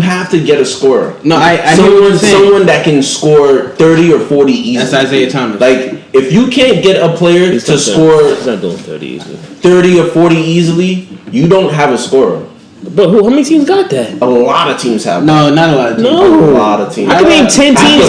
have to get a scorer.
No, I
someone that can score 30 or 40 easily.
That's Isaiah Thomas.
Like, if you can't get a player to score,
he's not doing 30 easily.
30 or 40 easily, you don't have a scorer.
But how many teams got that?
A lot of teams have that.
No, not a lot of teams.
No.
A lot of teams.
I can name 10 teams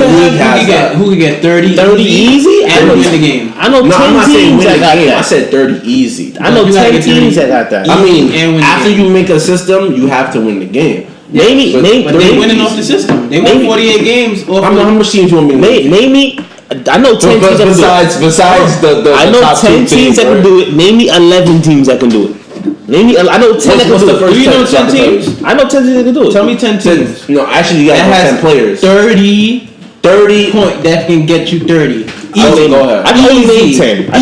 who could get 30
easy
and win the game.
I know 10 teams that got that.
I said 30 easy.
I know 10 teams that got that.
I mean, after you make a system, you have to win the game.
But they winning off the system. They won 48 games.
How much teams you want me to
name me? I know 10 teams that can do it.
Besides the
I know 10 teams that can do it. Name me 11 teams that can do it. I know 10 that can do it.
Do you know 10 teams?
I know 10 teams that can do it.
Tell me 10 teams.
No, actually, you got 10 players.
30 point that can get you 30.
Easy. Go ahead.
I can only name 10.
I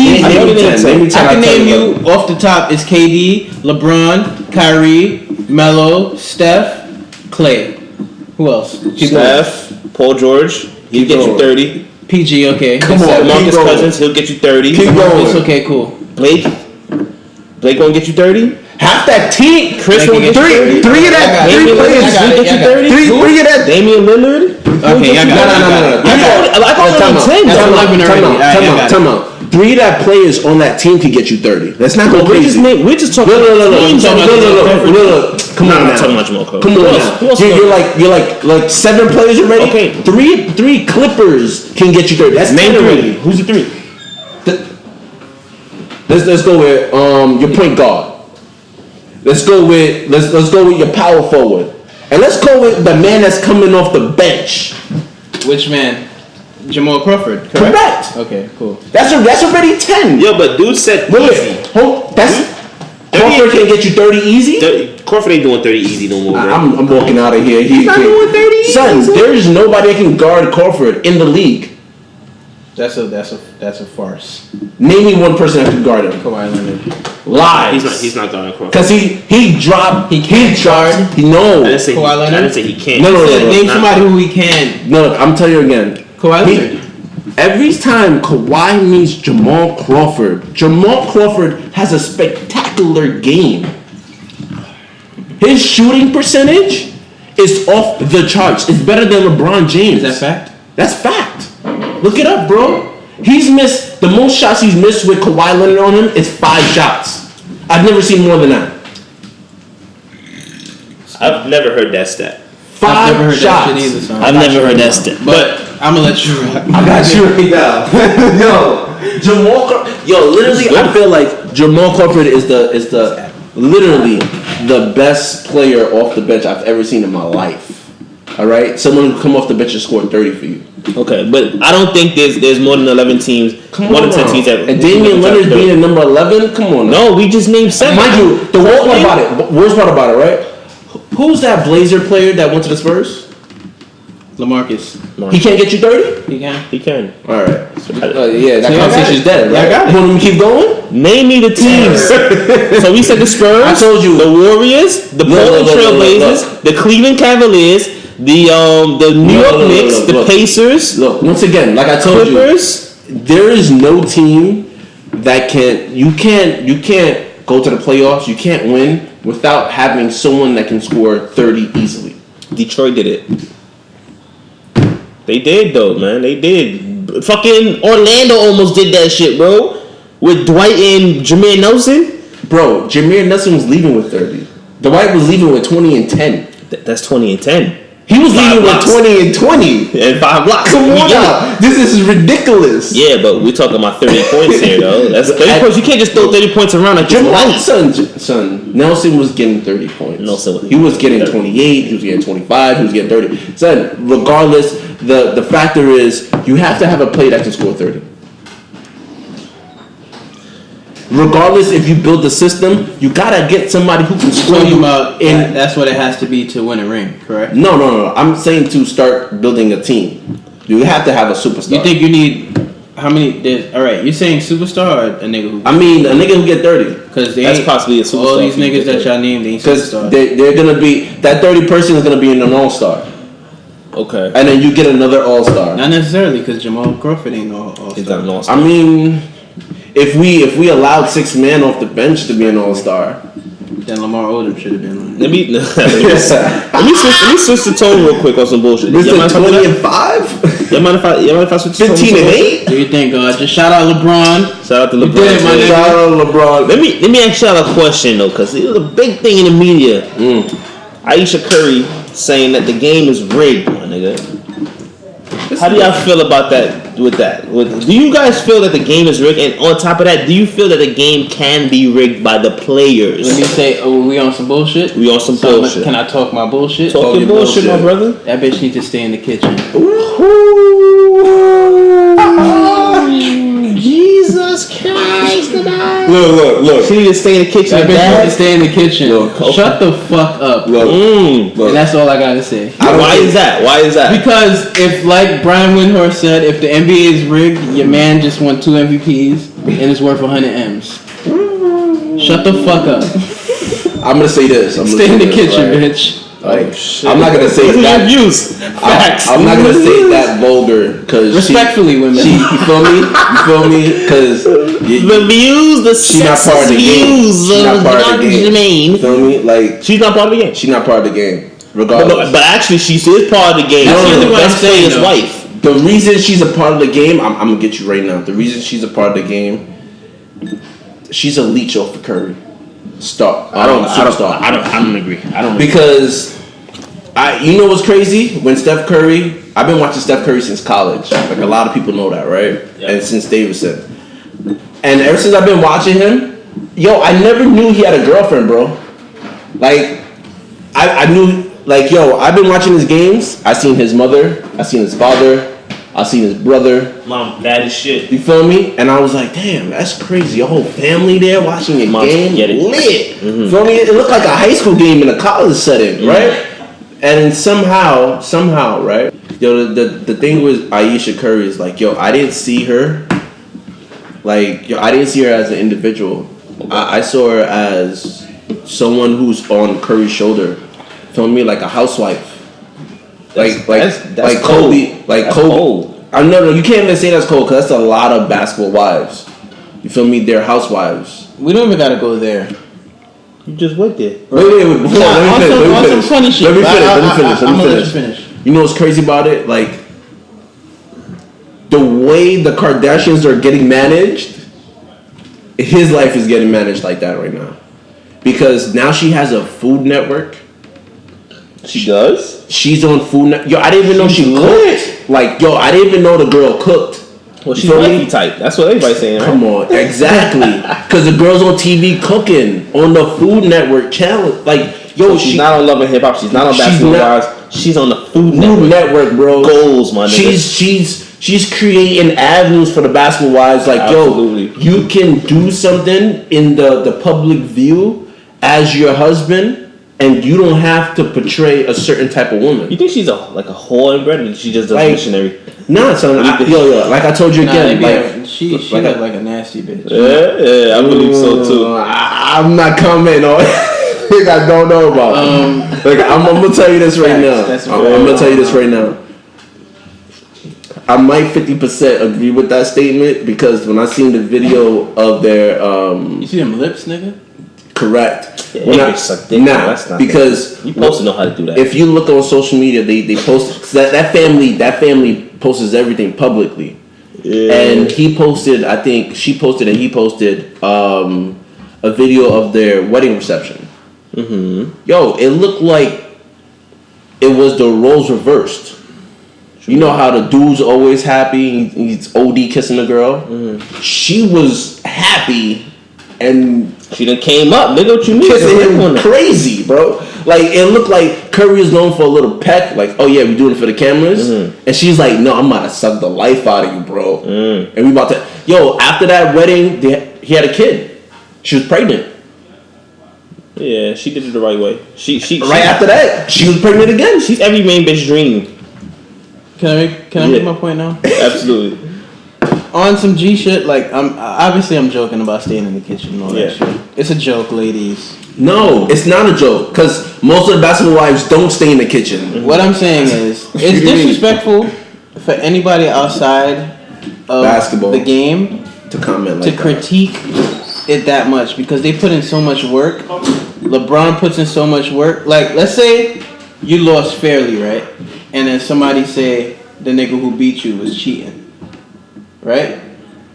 can name you off the top is KD, LeBron, Kyrie, Melo, Steph, Clay. Who else?
Steph, Paul George. He'll get you 30.
PG, okay.
Come on,
Marcus Cousins, he'll get you 30.
Keep going.
It's okay, cool.
Blake gonna get you 30.
Half that team.
Chris will get you 30.
Three of that. Three players will get you 30. Three of that.
Damian Lillard.
Okay, I got it.
I call him 10.
Time out. 3 of that players on that team could get you 30. Let's not go crazy.
We're just talking.
Look. Come on now.
Talking about Jamal Crawford.
Come on now. You're like 7 players already.
Okay.
Three Clippers can get you 30. That's 10 already.
Who's the 3?
Let's go with your point guard. Let's go with your power forward. And let's go with the man that's coming off the bench.
Which man? Jamal Crawford.
Correct.
Okay, cool.
That's already 10.
Yo, but dude said easy.
Crawford can get you 30 easy.
Crawford ain't doing 30 easy no more. Bro.
I'm walking out of here.
He's not doing 30 easy.
Son, there is nobody that can guard Crawford in the league.
That's a farce.
Name me one person that can guard him.
Kawhi Leonard.
Lies. He's not guarding Crawford.
Because he dropped. He can't guard.
No.
I didn't say
Kawhi Leonard.
I didn't say he can't.
No.
Name somebody who he can.
No, I'm telling you again.
Kawhi Leonard.
Every time Kawhi meets Jamal Crawford has a spectacular game. His shooting percentage is off the charts. It's better than LeBron James.
Is that fact?
That's fact. Look it up, bro. He's missed the most shots he's missed with Kawhi Leonard on him is 5 shots. I've never seen more than that.
I've never heard that stat.
5 shots.
That shit either, son.
I've never heard that stat. But
I'm gonna let you rock.
I got you right now. Jamal Crawford. Literally, I feel like Jamal Crawford is the literally the best player off the bench I've ever seen in my life. All right, someone who come off the bench and score 30 for you.
Okay, but I don't think there's more than 11 teams. More than 10 teams that.
And Damian Lillard being at number 11. Come on.
No, we just named 7.
Mind you, the worst part about it, right? Who's that Blazer player that went to the Spurs?
LaMarcus.
He can't get you 30?
He can.
All right. That conversation's dead, right?
Yeah, I got it.
Want me to keep going?
Name me the teams. So we said the Spurs.
I told you.
The Warriors, the Portland Trail Blazers, the Cleveland Cavaliers, the New York Knicks, the Pacers.
Look, once again, like I told
Clippers.
you, there is no team that you can't go to the playoffs, you can't win without having someone that can score 30 easily.
Detroit did it. They did though, man. They did. Fucking Orlando almost did that shit, bro. With Dwight and Jameer Nelson.
Bro, Jameer Nelson was leaving with 30. Dwight was leaving with 20 and 10.
That's 20 and 10.
He was leading with 20 and 20
and 5 blocks.
Come on now, this is ridiculous.
Yeah, but we're talking about 30 points here, though. That's 30 points. You can't just throw 30 points around like this.
Son, Nelson was getting 30 points.
He
was getting 30. 28. He was getting 25. He was getting 30. Son, regardless, the factor is you have to have a play that can score 30. Regardless, if you build the system, you gotta get somebody who can score you
about. And that's what it has to be to win a ring, correct?
No. I'm saying to start building a team, you have to have a superstar.
You think you need how many? All right, you're saying superstar or a nigga who?
I mean, a nigga who get 30.
Because
that's possibly a superstar.
All these niggas that y'all named, they ain't superstars.
They're gonna be that 30 person is gonna be in an all-star.
Okay.
And then you get another all-star.
Not necessarily, because Jamal Crawford ain't no all-star.
He's not an all-star.
I mean, if we allowed 6 men off the bench to be an all-star,
then Lamar Odom should have been on.
Let me switch the tone real quick on some bullshit.
Mr. 20 and 5?
You mind if I switch the tone?
15 and 8?
Do you think, God? Just shout out LeBron.
Shout out to LeBron.
You did it, my nigga.
Shout out LeBron.
Let me ask y'all a question though, because it was a big thing in the media. Aisha Curry saying that the game is rigged, my nigga. How do y'all feel about that? Do you guys feel that the game is rigged? And on top of that, do you feel that the game can be rigged by the players?
Let me say, we on some bullshit?
We on some bullshit.
Can I talk my bullshit?
Talk your bullshit, my brother.
That bitch needs to stay in the kitchen.
Jesus Christ,
Look.
She need to stay in the kitchen.
That bitch needs to stay in the kitchen.
Look.
Shut the fuck up.
Look.
And that's all I gotta say.
Why is that?
Because if, like Brian Windhorst said, if the NBA is rigged, your man just won 2 MVPs and it's worth 100 M's. Shut the fuck up.
I'm gonna say this.
Stay in the kitchen, bitch.
Like, I'm not gonna say that. I'm not gonna say that vulgar because
respectfully, women.
You feel me? Because
the views, the sexist views of Jermaine.
You feel me? Like,
she's not part of the game.
She's not part of the game. Regardless,
but actually, she is part of the game. She's the best player's wife.
The reason she's a part of the game, I'm gonna get you right now. The reason she's a part of the game, she's a leech off of Curry. I don't agree. Because you know what's crazy? When Steph Curry, I've been watching Steph Curry since college. Like a lot of people know that, right? Yeah. And since Davidson. And ever since I've been watching him, I never knew he had a girlfriend, bro. Like, I knew, like, I've been watching his games. I seen his mother. I seen his father. I seen his brother.
Mom, that is shit.
You feel me? And I was like, damn, that's crazy. Your whole family there watching a game. Lit. Mm-hmm. Feel me? It looked like a high school game in a college setting, right? And somehow, right? The thing with Aisha Curry is like, I didn't see her. Like, I didn't see her as an individual. I saw her as someone who's on Curry's shoulder. Feel me? Like a housewife. Like Kobe. Like Kobe. Cold. No, you can't even say that's cold because that's a lot of basketball wives. You feel me? They're housewives.
We don't even gotta go there.
You just went there.
Wait. Let me finish. You know what's crazy about it? Like, the way the Kardashians are getting managed, his life is getting managed like that right now. Because now she has a Food Network.
She does?
She's on Food Network. I didn't even know she cooked. Like, I didn't even know the girl cooked.
Well, she's wifey type. That's what everybody's saying, right?
Come on, exactly. Because the girl's on TV cooking on the Food Network channel. Like,
she's not on Love and Hip Hop. She's not on Basketball Wives. She's on the Food
Network, bro.
Goals, my nigga.
She's creating avenues for the Basketball Wives. Like,
absolutely.
You can do something in the public view as your husband. And you don't have to portray a certain type of woman.
You think she's like a whore inbred, or she just does missionary?
Nah, son. Like I told you again,
she look like a nasty bitch.
Yeah, I believe so too.
I'm not commenting on it. I don't know about. I'm gonna tell you this right now. I'm gonna tell you this right now. I might 50% agree with that statement because when I seen the video of their
you see them lips, nigga.
Correct.
That's not
because
you supposed to know how to do that.
If you look on social media, they post that family posts everything publicly. Yeah. And he posted, I think she posted and he posted a video of their wedding reception. Mm-hmm. It looked like it was the roles reversed. You know how the dude's always happy, he's OD kissing the girl? Mm-hmm. She was happy, and
she done came up. Nigga, what you mean?
Kissing him crazy, bro. Like, it looked like Curry was going for a little peck, like, oh yeah, we doing it for the cameras. Mm-hmm. And she's like, no, I'm about to suck the life out of you, bro. Mm. And we about to... Yo, after that wedding, he had a kid. She was pregnant.
Yeah, she did it the right way. She
after that, she was pregnant again.
She's every main bitch dream.
Can I make my point now?
Absolutely.
On some G shit, like I'm joking about staying in the kitchen and all that shit. It's a joke, ladies.
No, it's not a joke, because most of the basketball wives don't stay in the kitchen.
Mm-hmm. What I'm saying is, it's disrespectful for anybody outside of basketball, the game,
to comment
like to critique it that much, because they put in so much work. LeBron puts in so much work. Like, let's say you lost fairly, right? And then somebody say the nigga who beat you was cheating, right?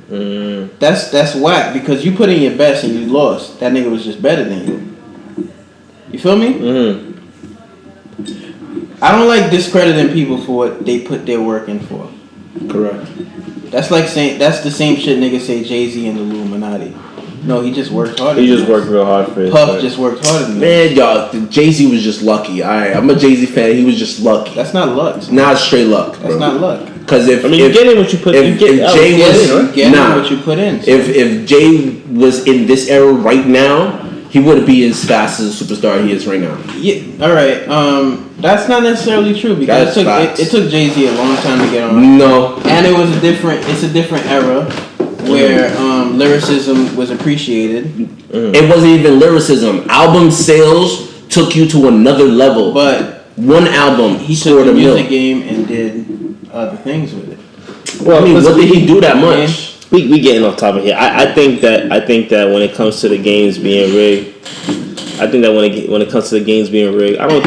Mm. That's whack, because you put in your best and you lost. That nigga was just better than you. You feel me? Mm-hmm. I don't like discrediting people for what they put their work in for.
Correct.
That's like saying that's the same shit niggas say Jay-Z and the Illuminati. No, he just worked harder.
He just worked real hard for it.
Puff just worked harder than
man, y'all. Jay-Z was just lucky. I'm a Jay-Z fan. He was just lucky.
That's not luck.
Nah, it's straight luck. Bro.
That's not luck.
Because if
you get in what you put in.
If Jay was
get in what you put in.
So. If Jay was in this era right now, he wouldn't be as fast as a superstar he is right now.
Yeah. All right. That's not necessarily true, because it took Jay-Z a long time to get on.
No.
And it's a different era where lyricism was appreciated.
It wasn't even lyricism. Album sales took you to another level.
But
one album,
he took the music game and did other things with it.
Well, I mean, what did he do that much?
We getting off topic here. I think that when it comes to the games being rigged, I don't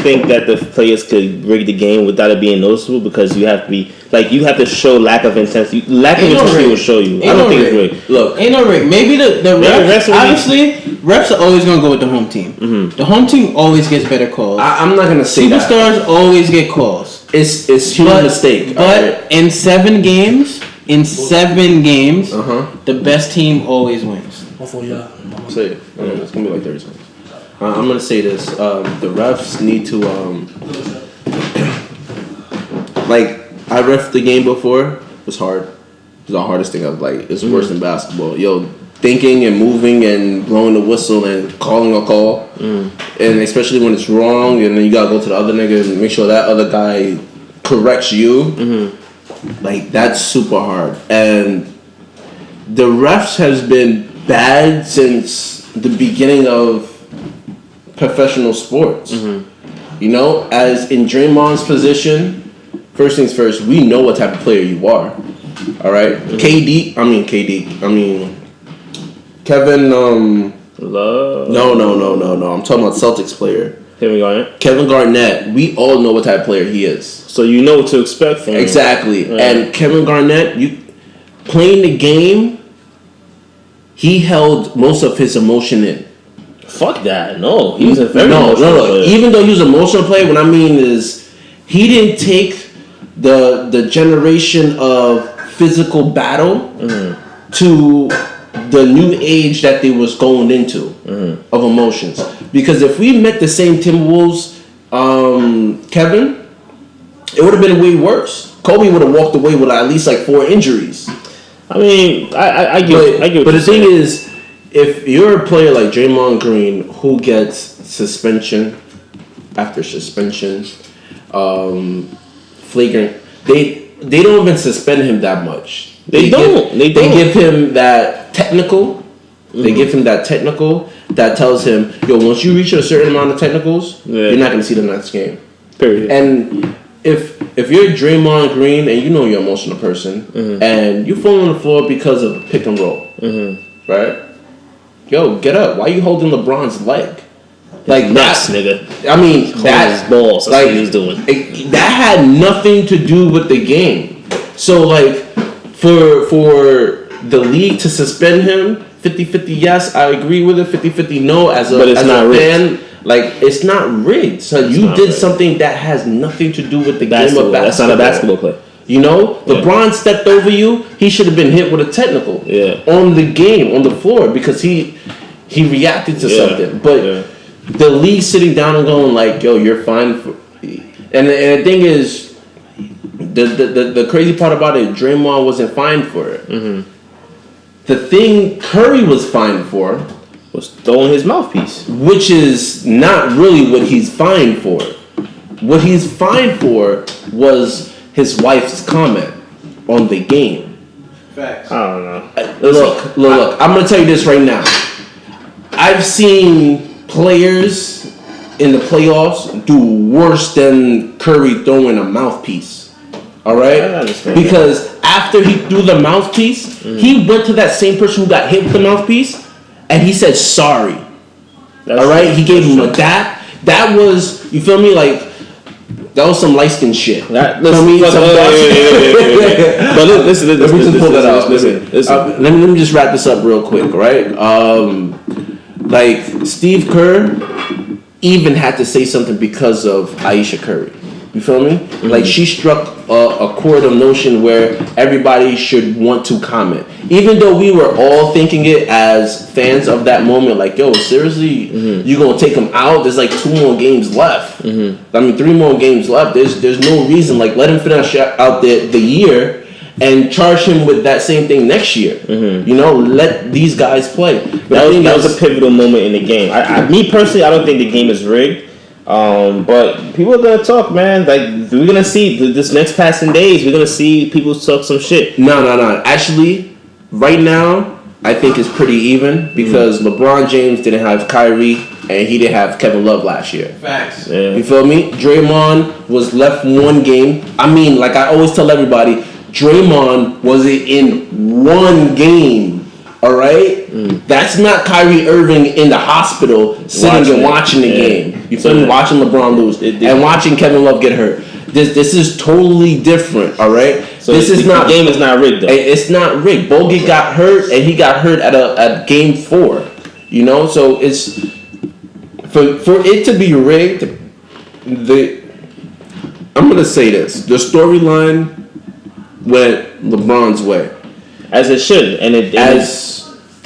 think that the players could rig the game without it being noticeable, because you have to show lack of intensity. Lack of intensity will show you. I don't think it's rigged.
Look, ain't no rig. Maybe the refs, obviously, refs are always gonna go with the home team. Mm-hmm. The home team always gets better calls.
I'm not gonna say that.
Superstars always get calls.
It's human mistake.
But in 7 games, the best team always wins.
Say it. It's gonna be like 30 seconds. I'm gonna say this: the refs need to I ref the game before. It was hard. It's the hardest thing I've It's worse than basketball. Yo, thinking and moving and blowing the whistle and calling a call, and especially when it's wrong, and then you gotta go to the other nigga and make sure that other guy corrects you. Mm-hmm. That's super hard. And the refs has been bad since the beginning of professional sports. Mm-hmm. You know, as in Draymond's position, first things first, we know what type of player you are. All right, Kevin.
Love.
No. I'm talking about Celtics player. Kevin Garnett. We all know what type of player he is.
So you know what to expect from him.
Exactly. Right. And Kevin Garnett, you playing the game, he held most of his emotion in.
Fuck that. No, he was a very emotional player.
Even though he was an emotional player, what I mean is he didn't take the generation of physical battle to the new age that they was going into of emotions. Because if we met the same Timberwolves, Kevin, it would have been way worse. Kobe would have walked away with at least 4 injuries.
I mean, I get.
But the thing is, if you're a player like Draymond Green who gets suspension after suspension, flagrant, they don't even suspend him that much. They give him that technical. Mm-hmm. They give him that technical that tells him, yo, once you reach a certain amount of technicals, you're not going to see the next game.
Period.
And if you're Draymond Green and you know you're an emotional person and you fall on the floor because of pick and roll, right? Yo, get up. Why are you holding LeBron's leg?
Nuts, nigga.
I mean,
that's balls. That's what he was doing.
That had nothing to do with the game. So, for the league to suspend him, 50-50 yes, I agree with it. 50-50 no. As a fan, Like, it's not rigged. So you did something that has nothing to do with the game of basketball.
That's not a basketball play.
You know, LeBron stepped over you. He should have been hit with a technical on the game, on the floor, because he reacted to something. But the league sitting down and going like, "Yo, you're fine." And the thing is, the crazy part about it, Draymond wasn't fined for it. Mm-hmm. The thing Curry was fined for
was throwing his mouthpiece,
which is not really what he's fined for. What he's fined for was his wife's comment on the game.
Facts.
I don't know.
Look. I'm gonna tell you this right now. I've seen players in the playoffs do worse than Curry throwing a mouthpiece. All right?
I understand.
Because after he threw the mouthpiece, he went to that same person who got hit with the mouthpiece, and he said sorry. All right? He gave him a dap. That was, you feel me? Like, that was some light skin shit.
But listen.
Let me just wrap this up real quick, right? Like, Steve Kerr even had to say something because of Aisha Curry. You feel me? Mm-hmm. Like, she struck a chord of notion where everybody should want to comment. Even though we were all thinking it as fans of that moment, like, yo, seriously, you gonna take him out? There's like 2 more games left. Mm-hmm. I mean, 3 more games left. There's no reason. Like, let him finish out the year and charge him with that same thing next year. Mm-hmm. You know, let these guys play.
That was a pivotal moment in the game. Me personally, I don't think the game is rigged. But people are gonna talk, man. Like, we're gonna see this next passing days. We're gonna see people talk some shit.
No. Actually, right now, I think it's pretty even because LeBron James didn't have Kyrie and he didn't have Kevin Love last year.
Facts.
Yeah. You feel me? Draymond was left 1 game. I mean, like I always tell everybody, Draymond was in 1 game. All right, that's not Kyrie Irving in the hospital sitting and watching the game. You feel me? Watching LeBron lose and watching Kevin Love get hurt. This is totally different. All right,
so the game is not rigged though.
It's not rigged. Bogut got hurt and he got hurt at game 4. You know, so it's for it to be rigged. I'm gonna say this: the storyline went LeBron's way.
As it should,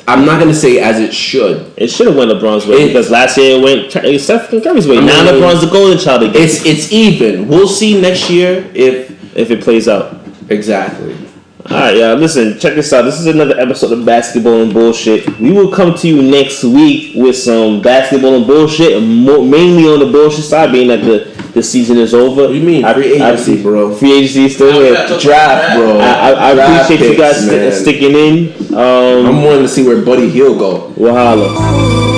I'm not gonna say as it should.
It should have went LeBron's way because last year it went Stephen Curry's way. Now LeBron's the golden child again.
It's even. We'll see next year if
it plays out.
Exactly.
All right, y'all. Listen, check this out. This is another episode of Basketball and Bullshit. We will come to you next week with some basketball and bullshit, mainly on the bullshit side, being that the season is over.
What do you mean? Free agency, bro.
Free agency is still here.
Draft, bro.
I appreciate you guys sticking in.
I'm wanting to see where Buddy Hield go.
Wahala.